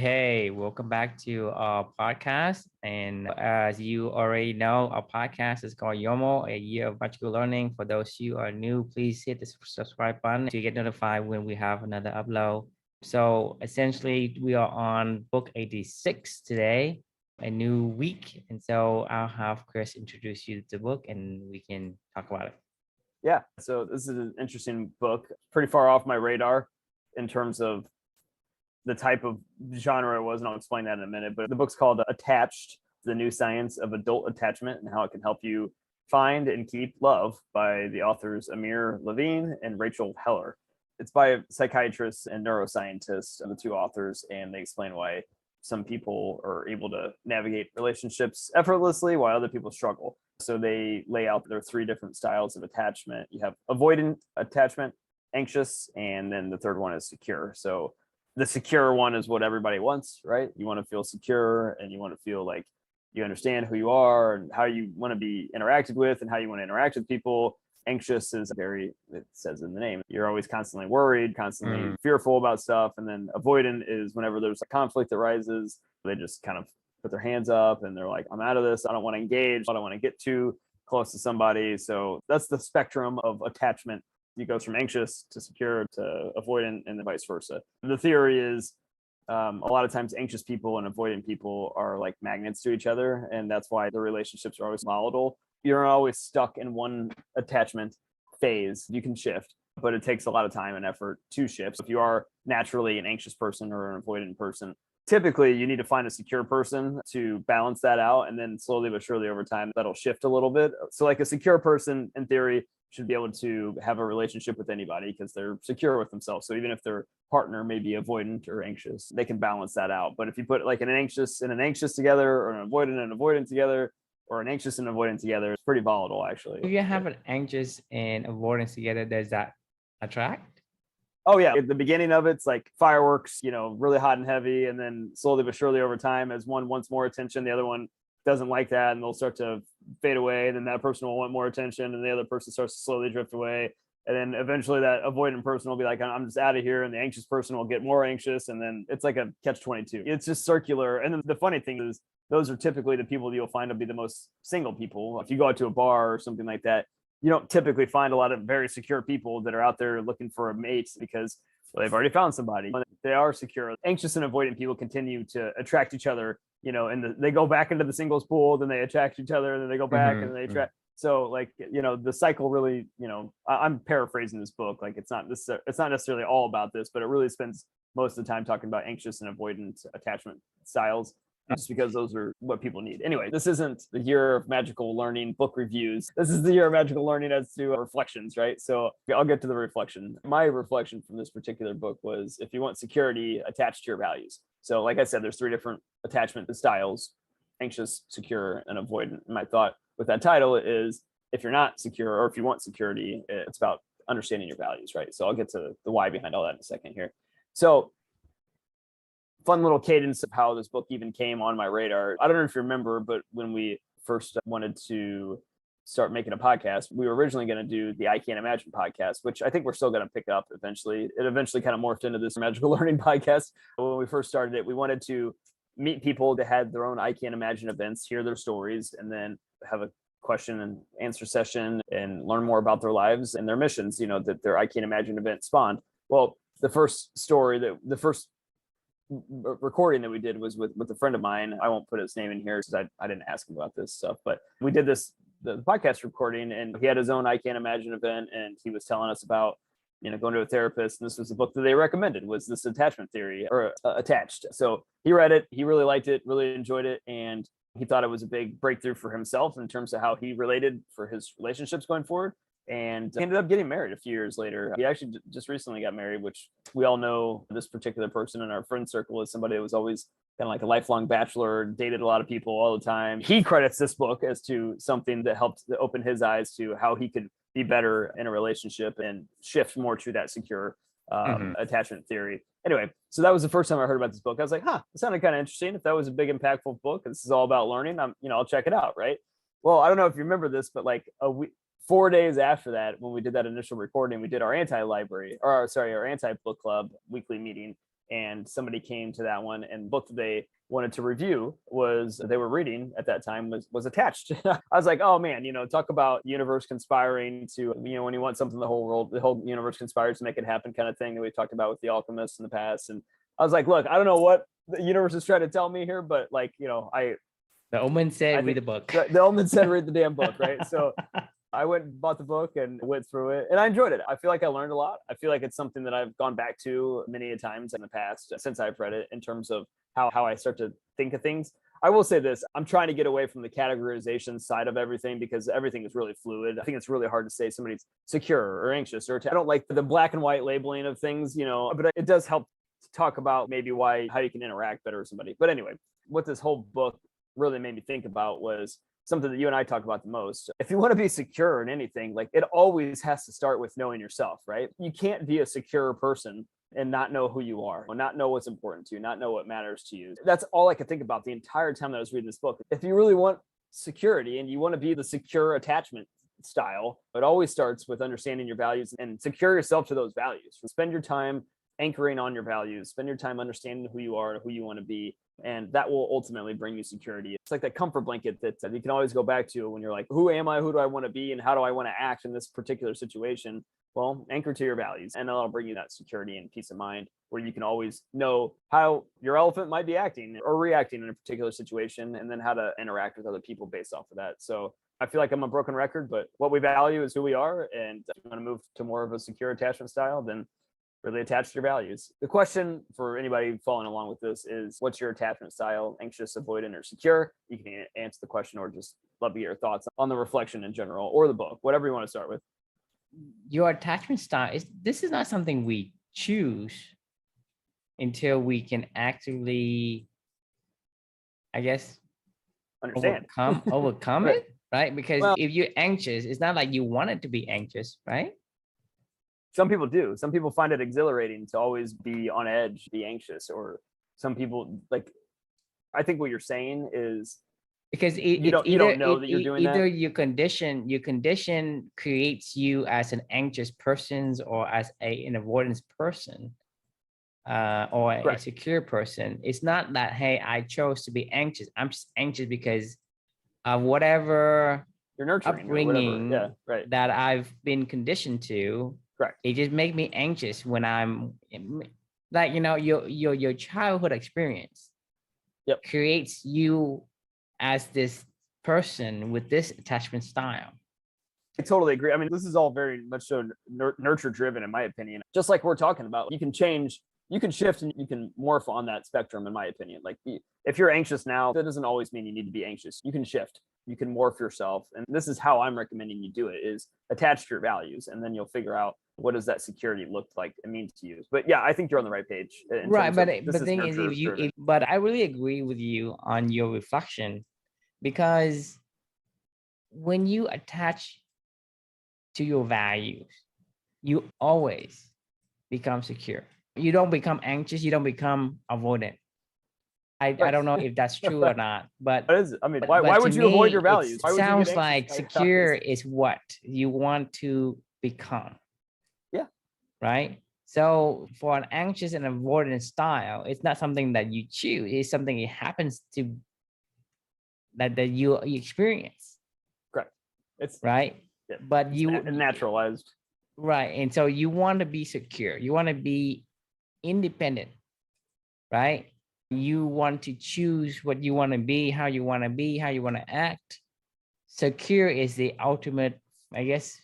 Hey, welcome back to our podcast. And as you already know, our podcast is called YOML, a year of magical learning. For those who are new, please hit the subscribe button to get notified when we have another upload. So essentially, we are on book 86 today, a new week. And so I'll have Chris introduce you to the book and we can talk about it. Yeah, so this is an interesting book, pretty far off my radar in terms of the type of genre it was, and I'll explain that in a minute. But the book's called Attached, The New Science of Adult Attachment and How It Can Help You Find and Keep Love by the authors Amir Levine and Rachel Heller. It's by psychiatrists and neuroscientists, the two authors, and they explain why some people are able to navigate relationships effortlessly while other people struggle. So they lay out there are three different styles of attachment. You have avoidant attachment, anxious, and then the third one is secure. So the secure one is what everybody wants, right? You want to feel secure and you want to feel like you understand who you are and how you want to be interacted with and how you want to interact with people. Anxious is it says in the name, you're always constantly worried, constantly fearful about stuff. And then avoidant is whenever there's a conflict that rises, they just kind of put their hands up and they're like, I'm out of this. I don't want to engage. I don't want to get too close to somebody. So that's the spectrum of attachment. It goes from anxious to secure to avoidant and then vice versa. The theory is a lot of times anxious people and avoidant people are like magnets to each other. And that's why the relationships are always volatile. You're always stuck in one attachment phase. You can shift, but it takes a lot of time and effort to shift. If you are naturally an anxious person or an avoidant person, typically you need to find a secure person to balance that out. And then slowly but surely over time, that'll shift a little bit. So like a secure person in theory should be able to have a relationship with anybody because they're secure with themselves. So even if their partner may be avoidant or anxious, they can balance that out. But if you put like an anxious and an anxious together, or an avoidant and an avoidant together, or an anxious and avoidant together, it's pretty volatile actually. If you have an anxious and avoidance together, does that attract? Oh yeah, at the beginning of it's like fireworks, really hot and heavy, and then slowly but surely over time, as one wants more attention, the other one doesn't like that, and they'll start to fade away. And then that person will want more attention, and the other person starts to slowly drift away. And then eventually that avoidant person will be like, I'm just out of here. And the anxious person will get more anxious. And then it's like a catch-22. It's just circular. And then the funny thing is, those are typically the people that you'll find to be the most single people. If you go out to a bar or something like that, you don't typically find a lot of very secure people that are out there looking for a mate because they've already found somebody. They are secure. Anxious and avoidant people continue to attract each other, and they go back into the singles pool, then they attract each other, and then they go back and they attract. So like, the cycle really, I'm paraphrasing this book. Like it's not necessarily all about this, but it really spends most of the time talking about anxious and avoidant attachment styles. Just because those are what people need. Anyway, this isn't the year of magical learning book reviews. This is the year of magical learning as to reflections, right? So I'll get to the reflection. My reflection from this particular book was, if you want security, attach to your values. So like I said, there's three different attachment styles: anxious, secure, and avoidant. And my thought with that title is, if you're not secure, or if you want security, it's about understanding your values, right? So I'll get to the why behind all that in a second here. So fun little cadence of how this book even came on my radar. I don't know if you remember, but when we first wanted to start making a podcast, we were originally going to do the I Can't Imagine podcast, which I think we're still going to pick up eventually. It eventually kind of morphed into this magical learning podcast. When we first started it, we wanted to meet people that had their own I Can't Imagine events, hear their stories, and then have a question and answer session and learn more about their lives and their missions, that their I Can't Imagine event spawned. Well, the first recording that we did was with a friend of mine. I won't put his name in here because I didn't ask him about this stuff, but we did the podcast recording, and he had his own I Can't Imagine event, and he was telling us about going to a therapist. And this was the book that they recommended, was this attachment theory, or Attached. So he read it, he really liked it, really enjoyed it, and he thought it was a big breakthrough for himself in terms of how he related for his relationships going forward. And he ended up getting married a few years later. He actually just recently got married, which we all know this particular person in our friend circle is somebody that was always kind of like a lifelong bachelor, dated a lot of people all the time. He credits this book as to something that helped to open his eyes to how he could be better in a relationship and shift more to that secure attachment theory. Anyway, so that was the first time I heard about this book. I was like, it sounded kind of interesting. If that was a big, impactful book, and this is all about learning, I'll check it out, right? Well, I don't know if you remember this, but like 4 days after that, when we did that initial recording, we did our our anti-book club weekly meeting. and somebody came to that one, and the book that they wanted to review was they were reading at that time was attached. I was like, oh man, talk about universe conspiring to, when you want something, the whole universe conspires to make it happen kind of thing that we talked about with the alchemists in the past. And I was like, look, I don't know what the universe is trying to tell me here, but like, the omen said read the book. The omen said read the damn book, right? So I went and bought the book and went through it, and I enjoyed it. I feel like I learned a lot. I feel like it's something that I've gone back to many a times in the past since I've read it, in terms of how I start to think of things. I will say this, I'm trying to get away from the categorization side of everything, because everything is really fluid. I think it's really hard to say somebody's secure or anxious, I don't like the black and white labeling of things, but it does help to talk about maybe how you can interact better with somebody. But anyway, what this whole book really made me think about was something that you and I talk about the most. If you want to be secure in anything, like, it always has to start with knowing yourself, right? You can't be a secure person and not know who you are, or not know what's important to you, not know what matters to you. That's all I could think about the entire time that I was reading this book. If you really want security and you want to be the secure attachment style, it always starts with understanding your values and secure yourself to those values. Spend your time anchoring on your values, spend your time understanding who you are and who you want to be. And that will ultimately bring you security. It's like that comfort blanket that you can always go back to when you're like, who am I? Who do I want to be? And how do I want to act in this particular situation? Well, anchor to your values, and that'll bring you that security and peace of mind, where you can always know how your elephant might be acting or reacting in a particular situation, and then how to interact with other people based off of that. So I feel like I'm a broken record, but what we value is who we are. And if you want to move to more of a secure attachment style, then really attach to your values. The question for anybody following along with this is, what's your attachment style? Anxious, avoidant, or secure? You can answer the question, or just love to get your thoughts on the reflection in general, or the book, whatever you want to start with. Your attachment style this is not something we choose until we can actively, I guess, understand, overcome right. it, right? Because if you're anxious, it's not like you wanted to be anxious, right? Some people do. Some people find it exhilarating to always be on edge, be anxious. Or some people, like, I think what you're saying is, because you don't know that you're doing either that. your condition creates you as an anxious person, or as an avoidance person, or a secure person. It's not that, hey, I chose to be anxious. I'm just anxious because of whatever you're nurturing upbringing that I've been conditioned to. Correct. It just makes me anxious when I'm like, your childhood experience creates you as this person with this attachment style. I totally agree. I mean, this is all very much so nurture driven, in my opinion. Just like we're talking about, you can change, you can shift, and you can morph on that spectrum, in my opinion. Like, if you're anxious now, that doesn't always mean you need to be anxious. You can shift, you can morph yourself. And this is how I'm recommending you do it, is attach to your values, and then you'll figure out, what does that security look like and mean to you. But yeah, I think you're on the right page. Right, but the thing is, but I really agree with you on your reflection, because when you attach to your values, you always become secure. You don't become anxious, you don't become avoidant. I don't know if that's true or not, but why would you avoid your values? It sounds like secure is what you want to become. Yeah. Right. So for an anxious and avoidant style, it's not something that you choose. It's something it happens to that you experience. Correct. It's right. Yeah. But it's you naturalized. Right. And so you want to be secure. You want to be independent. Right. You want to choose what you want to be, how you want to be, how you want to act. Secure is the ultimate, I guess,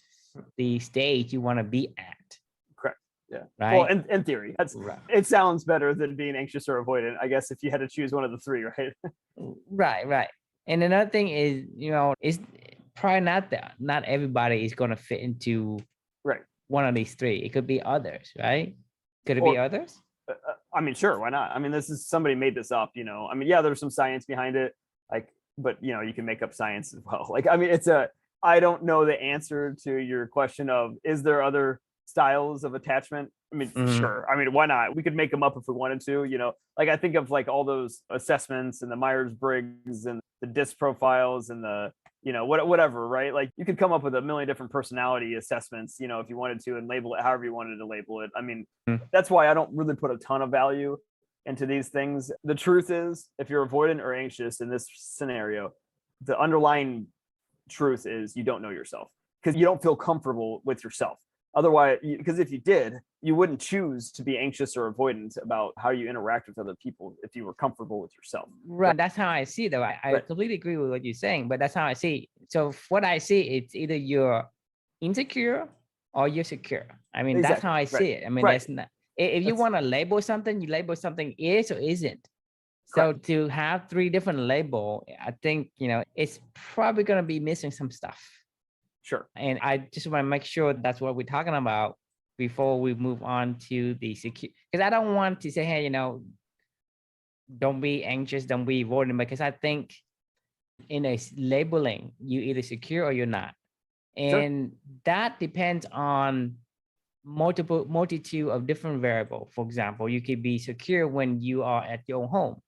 the stage you want to be at. Correct. Yeah. Right. Well, in theory, it sounds better than being anxious or avoidant, I guess, if you had to choose one of the three, right? Right. And another thing is, it's probably not everybody is going to fit into one of these three. It could be others, right? Could it be others? I mean, sure, why not? I mean, somebody made this up, I mean, yeah, there's some science behind it, like, but you can make up science as well. Like, I mean, I don't know the answer to your question of, is there other styles of attachment? I mean, sure. I mean, why not? We could make them up if we wanted to, like, I think of like all those assessments and the Myers-Briggs and the DISC profiles and the whatever, right? Like you could come up with a million different personality assessments, if you wanted to, and label it however you wanted to label it. I mean, that's why I don't really put a ton of value into these things. The truth is, if you're avoidant or anxious in this scenario, the underlying truth is you don't know yourself because you don't feel comfortable with yourself. Otherwise, because if you did, you wouldn't choose to be anxious or avoidant about how you interact with other people if you were comfortable with yourself. Right. That's how I see it, though. I Right. completely agree with what you're saying, but that's how I see it. So what I see, it's either you're insecure or you're secure. I mean, that's how Exactly. I Right. see it. I mean, Right. that's not, if you That's want to label something, you label something is or isn't. So correct. to have three different label, I think, it's probably going to be missing some stuff. Sure. And I just want to make sure that's what we're talking about before we move on to the secure, because I don't want to say, hey, don't be anxious, don't be avoidant, because I think in a labeling, you either secure or you're not. Sure. And that depends on multitude of different variables. For example, you could be secure when you are at your own home,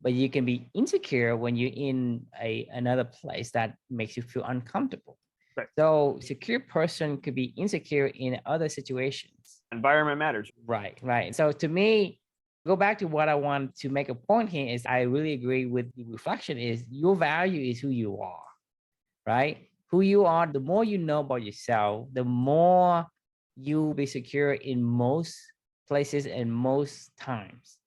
but you can be insecure when you're in another place that makes you feel uncomfortable. Right. So secure person could be insecure in other situations. Environment matters. Right, right. So to me, go back to what I want to make a point here is I really agree with the reflection is your value is who you are, right? Who you are, the more you know about yourself, the more you'll be secure in most places and most times.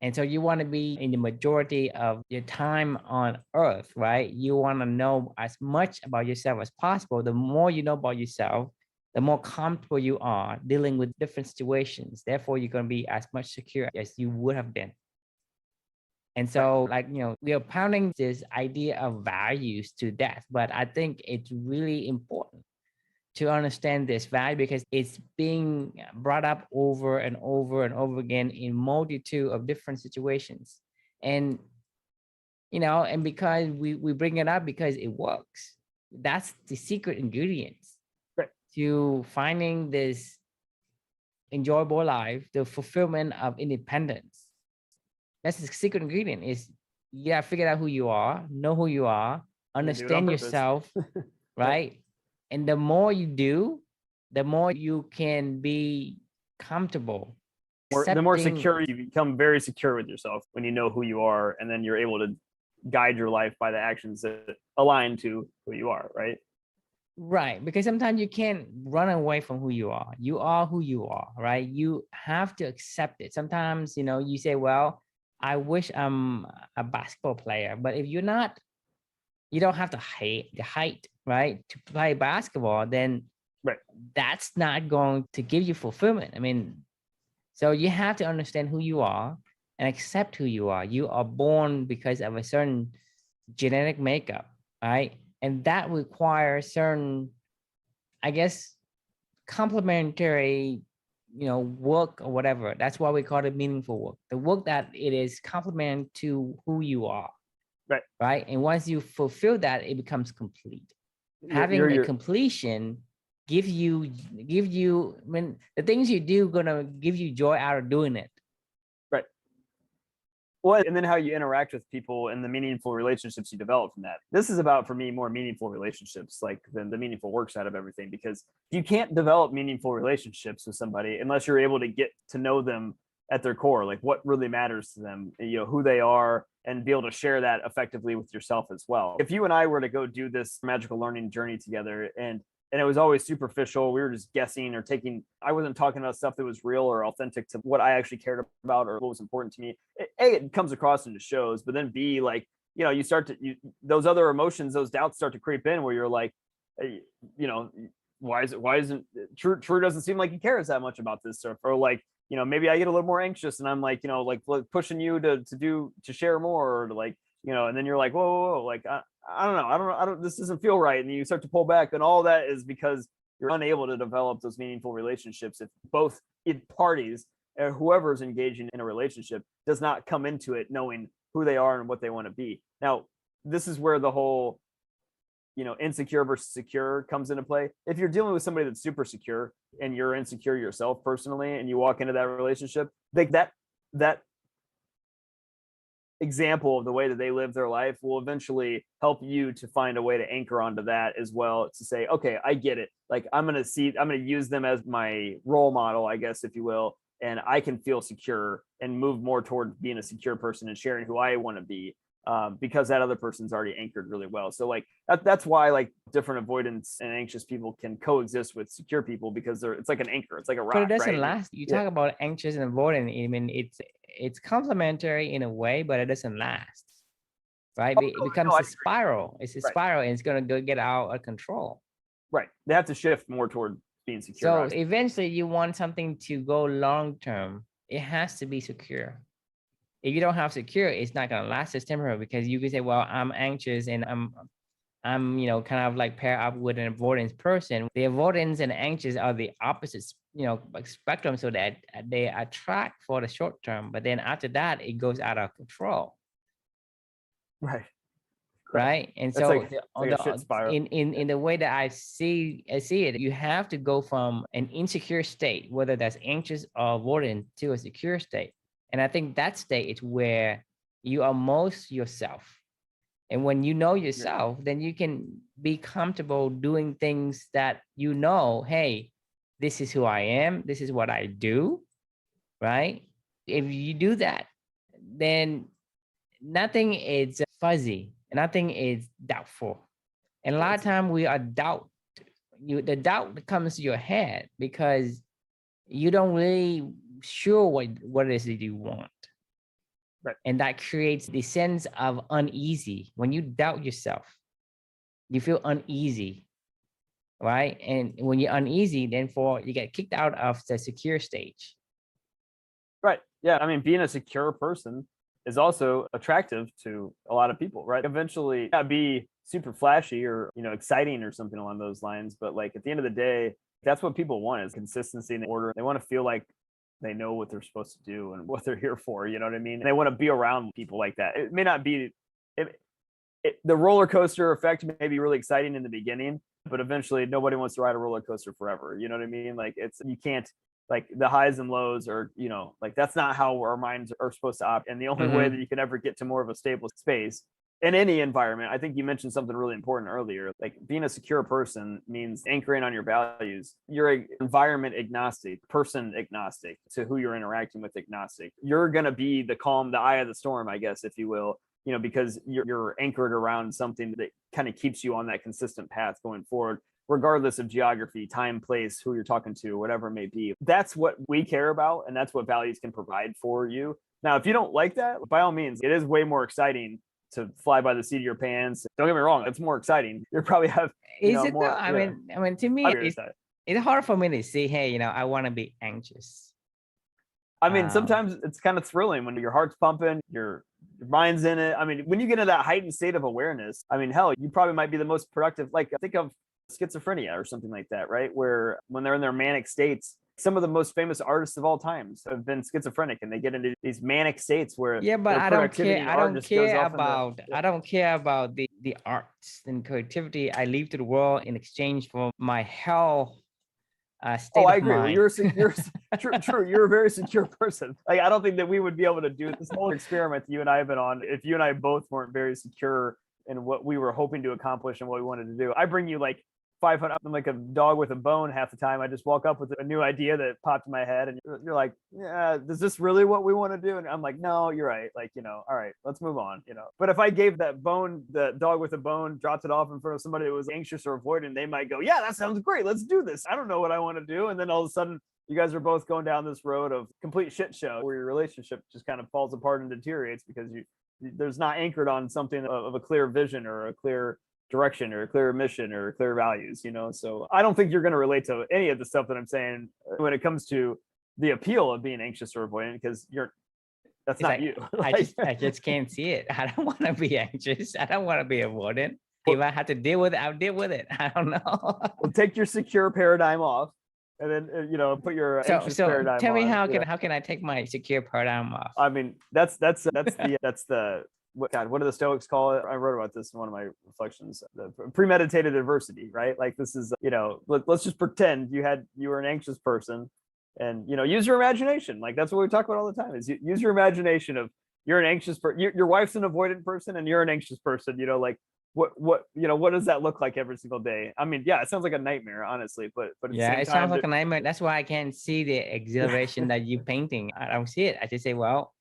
And so you want to be in the majority of your time on earth, right? You want to know as much about yourself as possible. The more you know about yourself, the more comfortable you are dealing with different situations. Therefore, you're going to be as much secure as you would have been. And so, we are pounding this idea of values to death, but I think it's really important to understand this value because it's being brought up over and over and over again in multitude of different situations. And, and because we bring it up because it works. That's the secret ingredients Right. to finding this enjoyable life, the fulfillment of independence. That's the secret ingredient is you gotta figure out who you are, know who you are, Do it on understand purpose. yourself, right? And the more you do, the more you can be comfortable. The more secure you become, very secure with yourself when you know who you are, and then you're able to guide your life by the actions that align to who you are, right? Right. Because sometimes you can't run away from who you are. You are who you are, right? You have to accept it. Sometimes, you say, well, I wish I'm a basketball player, but if you're not, you don't have the height, right, to play basketball, then right, that's not going to give you fulfillment. I mean, so you have to understand who you are and accept who you are. You are born because of a certain genetic makeup, right? And that requires certain, I guess, complementary, work or whatever. That's why we call it meaningful work. The work that it is complement to who you are. Right. Right. And once you fulfill that, it becomes complete. Having a completion give you when the things you do gonna give you joy out of doing it. Right. Well, and then how you interact with people and the meaningful relationships you develop from that. This is about, for me, more meaningful relationships, like the meaningful work side of everything, because you can't develop meaningful relationships with somebody unless you're able to get to know them at their core, like what really matters to them, who they are, and be able to share that effectively with yourself as well. If you and I were to go do this magical learning journey together and it was always superficial, we were just guessing or I wasn't talking about stuff that was real or authentic to what I actually cared about or what was important to me. It comes across in the shows, but then B, like, you start to, those other emotions, those doubts start to creep in where you're like, why isn't True doesn't seem like he cares that much about this stuff, or like, maybe I get a little more anxious and I'm like, like pushing you to share more, or like, and then you're like, whoa, like, I don't know, this doesn't feel right. And you start to pull back, and all that is because you're unable to develop those meaningful relationships if both parties, whoever's engaging in a relationship, does not come into it knowing who they are and what they want to be. Now, this is where the whole, insecure versus secure comes into play. If you're dealing with somebody that's super secure and you're insecure yourself personally, and you walk into that relationship, like that example of the way that they live their life will eventually help you to find a way to anchor onto that as well, to say, okay, I get it. Like I'm going to use them as my role model, I guess, if you will. And I can feel secure and move more toward being a secure person and sharing who I want to be, because that other person's already anchored really well. So like that's why like different avoidance and anxious people can coexist with secure people, because it's like an anchor, it's like a rock. But it doesn't right? last. You talk about anxious and avoidant. I mean, it's complementary in a way, but it doesn't last, right? It becomes a spiral. It's a spiral, and it's gonna go get out of control. Right. They have to shift more toward being secure. So eventually, you want something to go long term. It has to be secure. If you don't have secure, it's not gonna last. It's temporary, because you can say, well, I'm anxious and I'm kind of like pair up with an avoidance person. The avoidance and anxious are the opposites, like spectrum, so that they attract for the short term, but then after that it goes out of control. Right. And so in the way that I see it, you have to go from an insecure state, whether that's anxious or avoidant, to a secure state. And I think that state is where you are most yourself. And when you know yourself, then you can be comfortable doing things that hey, this is who I am, this is what I do, right? If you do that, then nothing is fuzzy, nothing is doubtful. And a lot of time we are the doubt comes to your head because you don't really sure what it is that you want. Right. And that creates the sense of uneasy. When you doubt yourself, you feel uneasy, right? And when you're uneasy, then you get kicked out of the secure stage. Right. Yeah. I mean, being a secure person is also attractive to a lot of people, right? Eventually, not be super flashy or exciting or something along those lines, but like at the end of the day, that's what people want, is consistency and order. They want to feel like they know what they're supposed to do and what they're here for. You know what I mean? And they want to be around people like that. It may not be the roller coaster effect may be really exciting in the beginning, but eventually nobody wants to ride a roller coaster forever. You know what I mean? Like you can't, like the highs and lows are, like that's not how our minds are supposed to operate. And the only way that you can ever get to more of a stable space in any environment, I think you mentioned something really important earlier, like being a secure person means anchoring on your values. You're an environment agnostic, person agnostic, to who you're interacting with agnostic. You're going to be the calm, the eye of the storm, I guess, if you will, because you're anchored around something that kind of keeps you on that consistent path going forward, regardless of geography, time, place, who you're talking to, whatever it may be. That's what we care about, and that's what values can provide for you. Now, if you don't like that, by all means, it is way more exciting to fly by the seat of your pants. Don't get me wrong, it's more exciting. You probably have more. I mean, to me, it's hard for me to say, hey, I want to be anxious. I mean, sometimes it's kind of thrilling when your heart's pumping, your mind's in it. I mean, when you get into that heightened state of awareness, I mean, hell, you probably might be the most productive. Like, think of schizophrenia or something like that, right? Where when they're in their manic states, some of the most famous artists of all times have been schizophrenic, and they get into these manic states where but I don't care. I don't care about the arts and creativity. I leave to the world in exchange for my hell state I agree. Mind. You're true. You're a very secure person. Like, I don't think that we would be able to do this whole experiment you and I have been on if you and I both weren't very secure in what we were hoping to accomplish and what we wanted to do. I bring you like 500. I'm like a dog with a bone half the time. I just walk up with a new idea that popped in my head, and you're like, yeah, is this really what we want to do? And I'm like, no, you're right. Like, all right, let's move on. But if I gave that bone, the dog with a bone, dropped it off in front of somebody that was anxious or avoidant, they might go, yeah, that sounds great. Let's do this. I don't know what I want to do. And then all of a sudden, you guys are both going down this road of complete shit show where your relationship just kind of falls apart and deteriorates because there's not anchored on something of a clear vision or a clear direction or a clear mission or clear values. So I don't think you're going to relate to any of the stuff that I'm saying when it comes to the appeal of being anxious or avoidant, because that's not you. I just can't see it. I don't want to be anxious. I don't want to be avoidant. If I have to deal with it, I'll deal with it. I don't know. Well, take your secure paradigm off, and then put your anxious paradigm. Tell me on. How can I take my secure paradigm off? I mean, that's the what do the Stoics call it? I wrote about this in one of my reflections. The premeditated adversity, right? Like, this is let's just pretend you were an anxious person, and use your imagination. Like, that's what we talk about all the time. Is use your imagination of you're an anxious person. Your wife's an avoidant person, and you're an anxious person. Like what does that look like every single day? I mean, yeah, it sounds like a nightmare, honestly. But at the Yeah, same it sounds time, like a nightmare. That's why I can't see the exhilaration that you painting. I don't see it. I just say, well,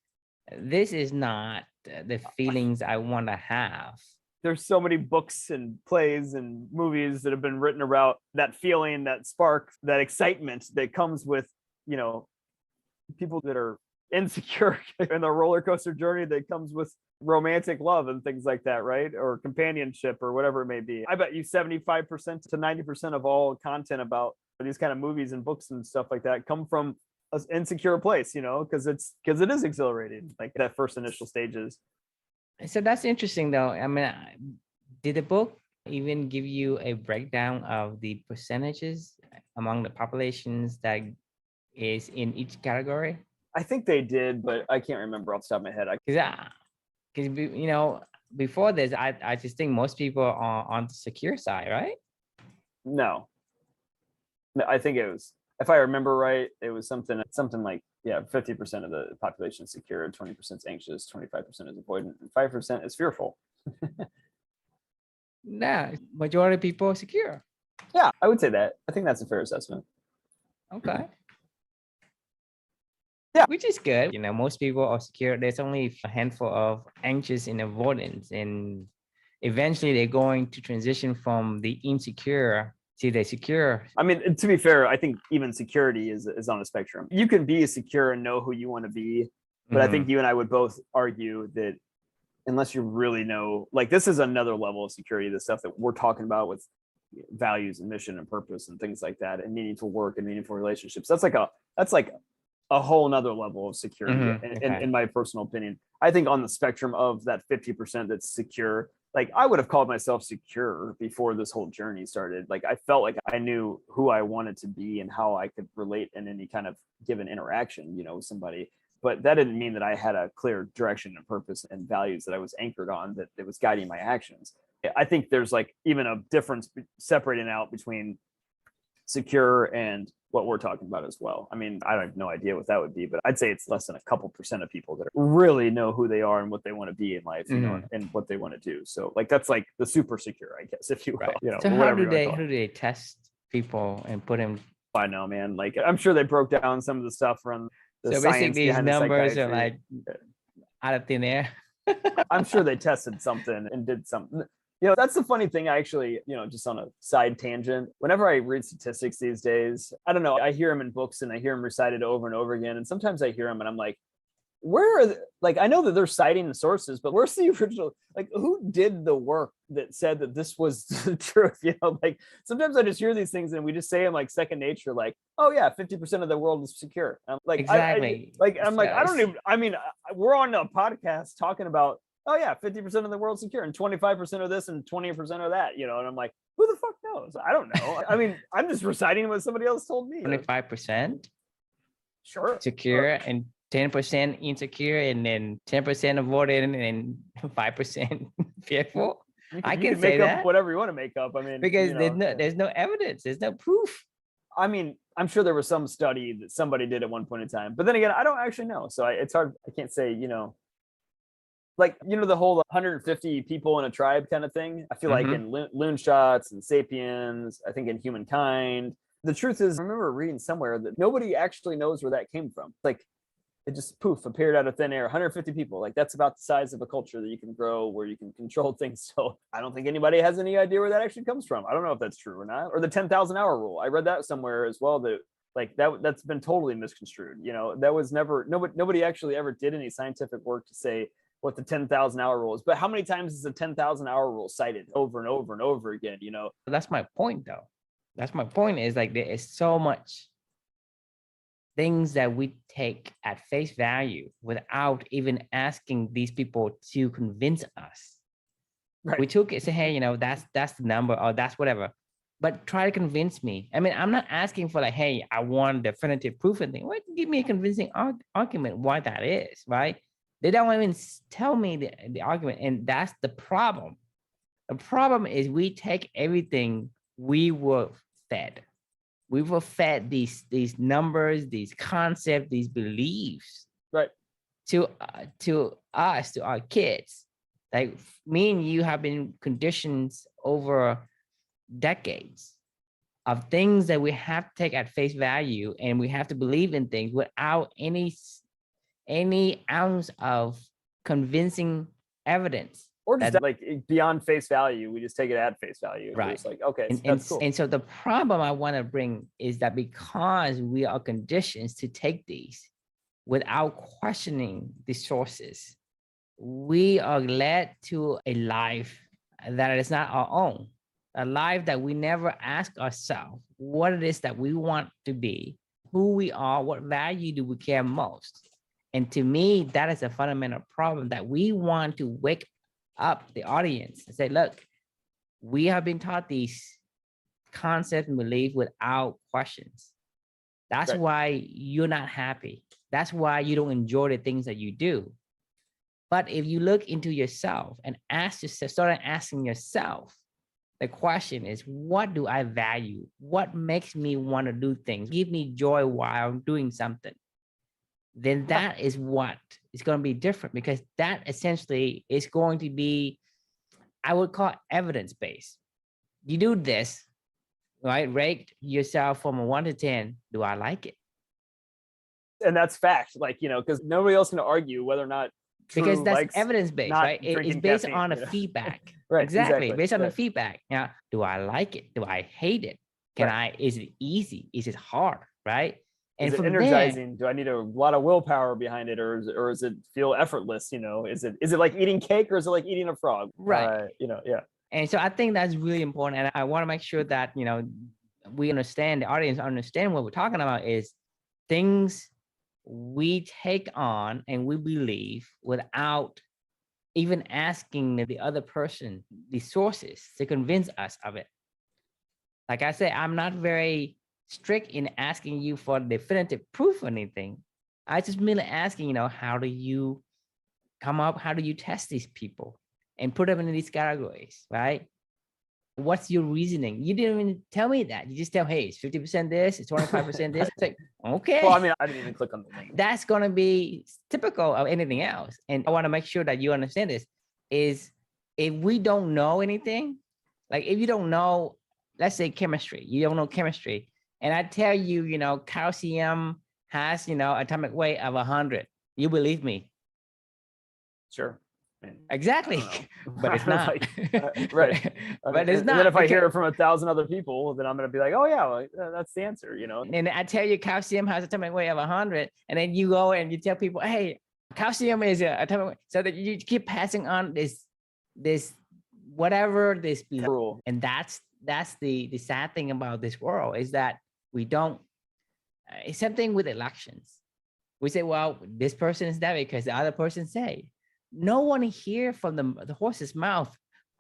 this is not the feelings I want to have. there's so many books and plays and movies that have been written about that feeling, that spark, that excitement that comes with, people that are insecure in the roller coaster journey that comes with romantic love and things like that, right? Or companionship or whatever it may be. I bet you 75% to 90% of all content about these kind of movies and books and stuff like that come from an insecure place, because it is exhilarating, like that first initial stages. So that's interesting, though. I mean, did the book even give you a breakdown of the percentages among the populations that is in each category? I think they did, but I can't remember off the top of my head. Because before this, I just think most people are on the secure side, right? No, I think it was, if I remember right, it was something like, 50% of the population is secure, 20% is anxious, 25% is avoidant, and 5% is fearful. Yeah, majority of people are secure. Yeah, I would say that. I think that's a fair assessment. Okay. Yeah. Which is good. Most people are secure. There's only a handful of anxious and avoidance. And eventually they're going to transition from the insecure to the secure. I mean, to be fair, I think even security is on a spectrum. You can be secure and know who you want to be. But I think you and I would both argue that unless you really know, like, this is another level of security, the stuff that we're talking about with values and mission and purpose and things like that, and meaningful work and meaningful relationships. That's like a whole nother level of security, in my personal opinion. I think on the spectrum of that 50% that's secure, like, I would have called myself secure before this whole journey started. Like, I felt like I knew who I wanted to be and how I could relate in any kind of given interaction, with somebody. But that didn't mean that I had a clear direction and purpose and values that I was anchored on, that was guiding my actions. I think there's like even a difference separating out between secure and what we're talking about as well. I mean, I have no idea what that would be, but I'd say it's less than a couple percent of people that really know who they are and what they want to be in life, and what they want to do. So like, that's like the super secure, I guess, if you will. Right. So how do they test people and put them? I know, man. Like, I'm sure they broke down some of the stuff from the so science basically these numbers are like out of thin air. I'm sure they tested something and did something. That's the funny thing. I actually, just on a side tangent, whenever I read statistics these days, I don't know, I hear them in books and I hear them recited over and over again. And sometimes I hear them and I'm like, where are like, I know that they're citing the sources, but where's the original? Like, who did the work that said that this was the truth? Like, sometimes I just hear these things and we just say them like second nature, like, oh yeah, 50% of the world is secure. I'm like, exactly. We're on a podcast talking about, oh yeah, 50% of the world's secure and 25% of this and 20% of that, and I'm like, who the fuck knows? I don't know. I mean, I'm just reciting what somebody else told me. 25% sure secure, and 10% insecure, and then 10% avoidant, and 5% fearful. I can say make that up whatever you want to make up. I mean, because there's no evidence, there's no proof. I mean, I'm sure there was some study that somebody did at one point in time, but then again, I don't actually know. So it's hard. I can't say, like, the whole 150 people in a tribe kind of thing. I feel like in Loon Shots and Sapiens, I think in Humankind, the truth is, I remember reading somewhere that nobody actually knows where that came from. Like, it just poof appeared out of thin air. 150 people, like, that's about the size of a culture that you can grow, where you can control things. So I don't think anybody has any idea where that actually comes from. I don't know if that's true or not. Or the 10,000 hour rule, I read that somewhere as well, that like that's been totally misconstrued. That was never, nobody actually ever did any scientific work to say what the 10,000 hour rule is. But how many times is the 10,000 hour rule cited over and over and over again? That's my point, though. That's my point, is like, there is so much things that we take at face value without even asking these people to convince us. Right. We took it, say, hey, that's the number, or that's whatever, but try to convince me. I mean, I'm not asking for like, hey, I want definitive proof and thing. What, give me a convincing argument why that is, right? They don't even tell me the argument, and that's the problem. The problem is we take everything we were fed. We were fed these numbers, these concepts, these beliefs. Right. to us, to our kids. Like me and you have been conditioned over decades of things that we have to take at face value, and we have to believe in things without any ounce of convincing evidence. Or just like beyond face value, we just take it at face value. Right. It's like, okay, And that's cool. and so the problem I want to bring is that because we are conditioned to take these without questioning the sources, we are led to a life that is not our own, a life that we never ask ourselves what it is that we want to be, who we are, what value do we care most. And to me, that is a fundamental problem that we want to wake up the audience and say, look, we have been taught these concepts and beliefs without questions. That's Right. why you're not happy. That's why you don't enjoy the things that you do. But if you look into yourself and ask yourself, start asking yourself, the question is, what do I value? What makes me want to do things? Give me joy while I'm doing something. Then that is what is going to be different, because that essentially is going to be, I would call it evidence-based. You do this, right? Rate yourself from a 1 to 10. Do I like it? And that's fact. Like, you know, because nobody else can argue whether or not because that's evidence-based, right? It's based caffeine, on a feedback. Right. Exactly. Based on the feedback. Yeah. Do I like it? Do I hate it? Is it easy? Is it hard? Right. And is it energizing? Do I need a lot of willpower behind it, or is it feel effortless? You know, is it like eating cake, or is it like eating a frog? Right. You know, yeah. And so I think that's really important. And I want to make sure that, you know, we understand, the audience understand what we're talking about is things we take on and we believe without even asking the other person the sources to convince us of it. Like I said, I'm not very strict in asking you for definitive proof or anything. I just merely asking, you know, how do you come up? How do you test these people and put them in these categories, right? What's your reasoning? You didn't even tell me that. You just tell, hey, it's 50% this, it's 25% this. It's like, okay. Well, I mean, I didn't even click on the link. That's going to be typical of anything else. And I want to make sure that you understand this is, if we don't know anything, like if you don't know, let's say chemistry, you don't know chemistry. And I tell you, you know, calcium has, you know, atomic weight of 100. You believe me? Sure. Exactly. But it's not. Right. But it's not. And then if I hear it from 1,000 other people, then I'm going to be like, oh yeah, well, that's the answer, you know? And I tell you calcium has atomic weight of 100. And then you go and you tell people, hey, calcium is a atomic weight. So that you keep passing on this whatever this rule. And that's the sad thing about this world, is that we don't, it's something with elections. We say, well, this person is that because the other person say. No one hear from the horse's mouth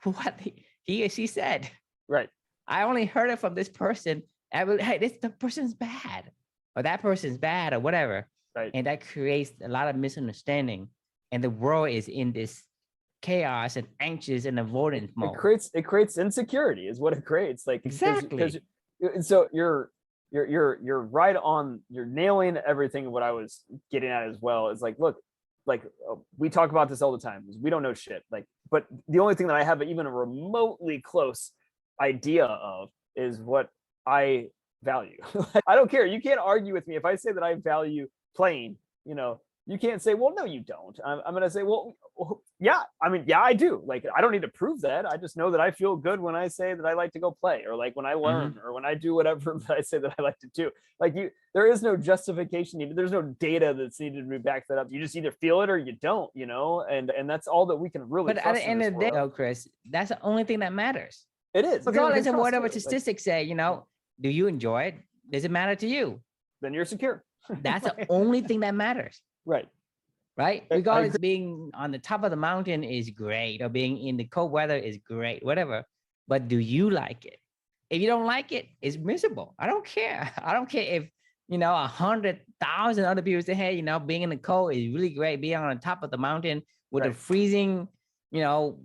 what he or she said. Right. I only heard it from this person. Hey, the person's bad, or that person's bad, or whatever. Right. And that creates a lot of misunderstanding. And the world is in this chaos and anxious and avoidant mode. It creates insecurity, is what it creates. Like exactly. So you're right on. You're nailing everything. What I was getting at as well is like, look. Like we talk about this all the time, is we don't know shit. Like, but the only thing that I have even a remotely close idea of is what I value. I don't care. You can't argue with me if I say that I value playing. You know, you can't say, well, no, you don't. I'm going to say, well, yeah. I mean, yeah, I do. Like, I don't need to prove that. I just know that I feel good when I say that I like to go play, or like when I learn, or when I do whatever that I say that I like to do. Like there is no justification needed. There's no data that's needed to back that up. You just either feel it or you don't, you know, and that's all that we can really. But at the end of the day, though, Chris, that's the only thing that matters. It is. Regardless of whatever statistics say, you know, do you enjoy it? Does it matter to you? Then you're secure. That's the only thing that matters. Right. Right. Regardless, being on the top of the mountain is great, or being in the cold weather is great, whatever. But do you like it? If you don't like it, it's miserable. I don't care. I don't care if, you know, 100,000 other people say, hey, you know, being in the cold is really great. Being on the top of the mountain with the freezing, you know,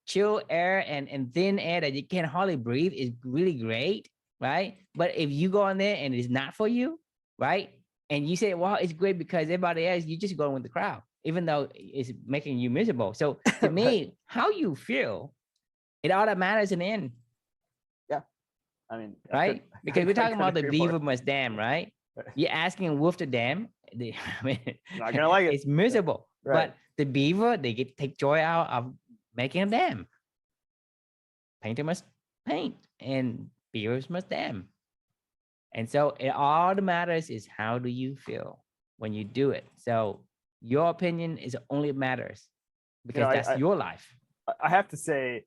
chill air and thin air that you can hardly breathe is really great. Right. But if you go in there and it's not for you, right, and you say, well, it's great because everybody else, you just going with the crowd. even though it's making you miserable. So to Right. me, how you feel, it all that matters in the end, Yeah. I mean, right? Because we're I talking couldn't about the agree more. beaver must dam, right? Right. You're asking wolf to dam. I mean, Not gonna like it. it's miserable. Right. But the beaver, they get take joy out of making a dam. Painter must paint, and beavers must dam. And so it all that matters is how do you feel when you do it. So your opinion is only matters because that's your life. I have to say,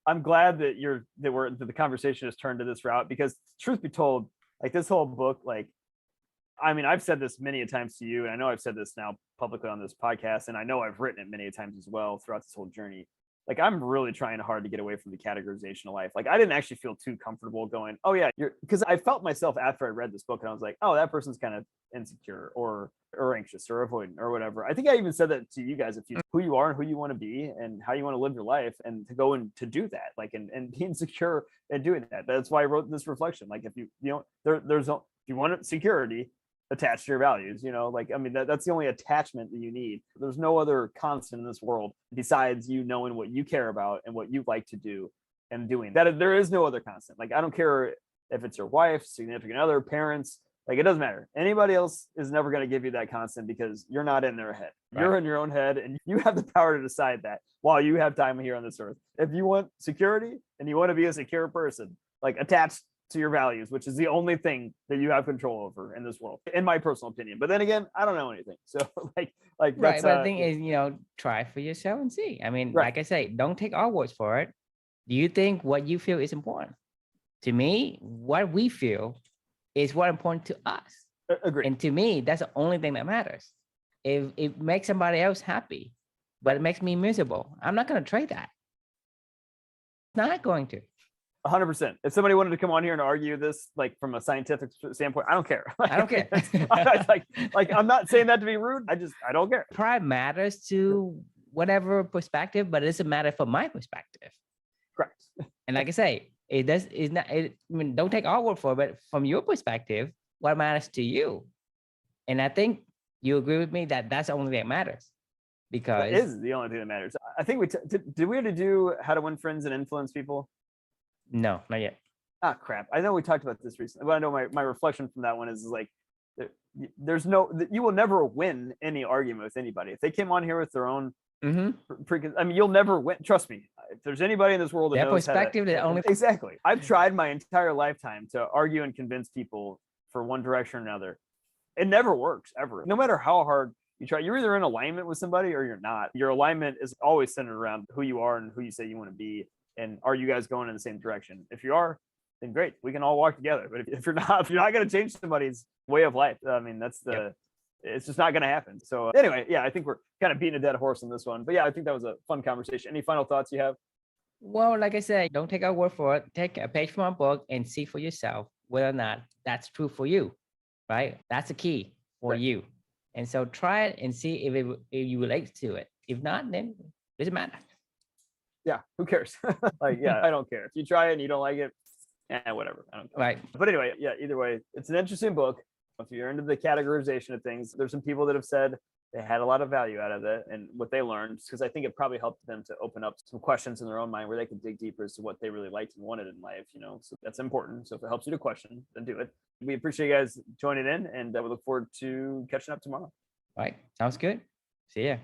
I'm glad that the conversation has turned to this route, because truth be told, like this whole book, like, I mean, I've said this many a times to you, and I know I've said this now publicly on this podcast, and I know I've written it many a times as well throughout this whole journey. Like, I'm really trying hard to get away from the categorization of life. Like, I didn't actually feel too comfortable going, oh yeah, because I felt myself after I read this book, and I was like, oh, that person's kind of insecure or anxious or avoidant or whatever. I think I even said that to you guys, who you are and who you want to be and how you want to live your life, and to go and to do that, like, and be insecure and doing that. That's why I wrote this reflection. Like, if you know, if you want security, attached to your values, like, I mean, that's the only attachment that you need. There's no other constant in this world besides you knowing what you care about and what you like to do and doing that. There is no other constant. Like, I don't care if it's your wife, significant other, parents, like, it doesn't matter. Anybody else is never going to give you that constant, because you're not in their head. Right. You're in your own head, and you have the power to decide that while you have time here on this earth. If you want security and you want to be a secure person, like, attached to your values, which is the only thing that you have control over in this world, in my personal opinion. But then again, I don't know anything. So like right. But the thing is, try for yourself and see. I mean, right. Like I say, don't take our words for it. Do you think what you feel is important? To me, what we feel is what important to us. Agree. And to me, that's the only thing that matters. If it makes somebody else happy, but it makes me miserable, I'm not going to trade that. Not going to. 100%. If somebody wanted to come on here and argue this, like, from a scientific standpoint, I don't care. I don't care. like, I'm not saying that to be rude. I don't care. Pride matters to whatever perspective, but it doesn't matter from my perspective. Correct. And like I say, I mean, don't take our word for it, but from your perspective, what matters to you? And I think you agree with me that that's the only thing that matters. Because it is the only thing that matters. I think did we have to do how to win friends and influence people? No, not yet. Ah, crap. I know we talked about this recently, but I know my reflection from that one is like, you will never win any argument with anybody. If they came on here with their own, I mean, you'll never win. Trust me. If there's anybody in this world that knows perspective, exactly. I've tried my entire lifetime to argue and convince people for one direction or another. It never works, ever. No matter how hard you try, you're either in alignment with somebody or you're not. Your alignment is always centered around who you are and who you say you want to be. And are you guys going in the same direction? If you are, then great. We can all walk together. But if you're not going to change somebody's way of life, I mean, it's just not going to happen. So anyway, yeah, I think we're kind of beating a dead horse on this one. But yeah, I think that was a fun conversation. Any final thoughts you have? Well, like I said, don't take our word for it. Take a page from our book and see for yourself whether or not that's true for you, right? That's the key for you. And so try it and see if you relate to it. If not, then it doesn't matter. Yeah, who cares? Like, yeah, I don't care. If you try it and you don't like it, whatever. I don't care. Right. But anyway, yeah, either way, it's an interesting book. If you're into the categorization of things, there's some people that have said they had a lot of value out of it and what they learned, because I think it probably helped them to open up some questions in their own mind where they could dig deeper as to what they really liked and wanted in life, so that's important. So if it helps you to question, then do it. We appreciate you guys joining in, and we look forward to catching up tomorrow. All right. Sounds good. See ya.